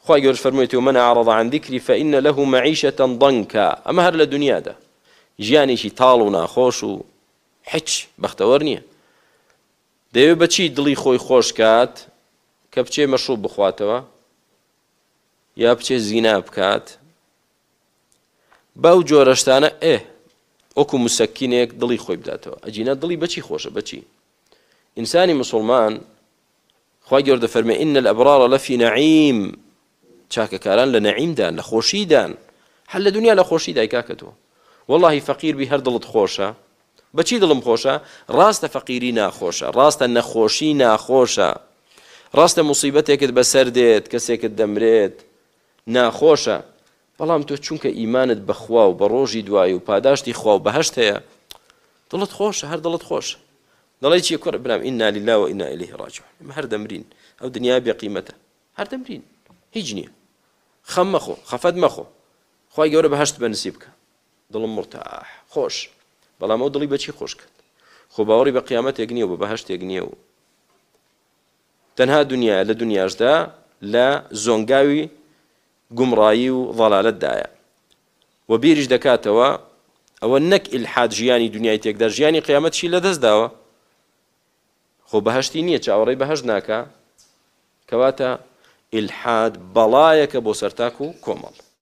خی گەورەش فەرموویەتی ومەن ئەعرەض عن ذیکری فإن له معیشة ضنکا ئەمە هەر لە دنیادا ژیانێکی تاڵ و ناخۆش و هیچ بەختەوەر نییە. دەیەوێت بەچی دڵی خۆی خۆش کات کە بچێ مەشروب بخواتەوە یا بچێ زینا بکات باو جۆرەشتانە وەکو موسەکینێک دڵی خۆی بداتەوە. ئەجینە دڵی بەچی خۆشە بەچی ئینسانی مسلمان خی گەورە دەفەرمێ ئین الأبرار لەفی نەعیم چاکەکاران لە نەعیمدان لە خۆشیدان هەر لە دنیا لە خۆشیدای کاکەتەوە. وەڵڵاهی فەقیر بی هەر دڵت خۆشە. بەچی دڵم خۆشە؟ ڕاستە فەقیری ناخۆشە، ڕاستە نەخۆشی ناخۆشە، ڕاستە موسیبەتێکت بەسەر دێت کەسێکت دەمرێت ناخۆشە، بەڵام تۆ چونکە ئیمانت بەخوا و بە ڕۆژی دوای و پاداشتی خوا و بەهەشت هەیە دڵت خۆشە، هەر دڵت خۆشە. دەڵێ چی کوڕ برام ئینا لله و ئینا ئیلەیه ڕاجعون. هەر دەمرین، ئەو دنیا بێقیمەتە، هەر دەمرین، هیچ نییە. خەم مەخۆ، خەفەت مەخۆ، خی گەورە بەهەشت بەنسیب بکە، دڵم مرتاح خۆش. بەڵام ئەو دڵی بەچی خۆش کرد؟ خۆ باوەڕی بە قیامەتێک نییە و بە بەهەشتێک نییە و تەنها دنیا لە دنیاشدا لە زۆنگاوی گومڕایی و ضەلالەتدایە و بیریش دەکاتەوە ئەوە نەک ئیلحاد ژیانی دنیای تێکدا، ژیانی قیامەتشی لەدەستداوە. خۆ بەهەشتی نییە، چاوەڕێی بەهەشت ناکە، کەواتە ئیلحاد بەڵایەکە بۆ سەرتاک و کۆمەڵ.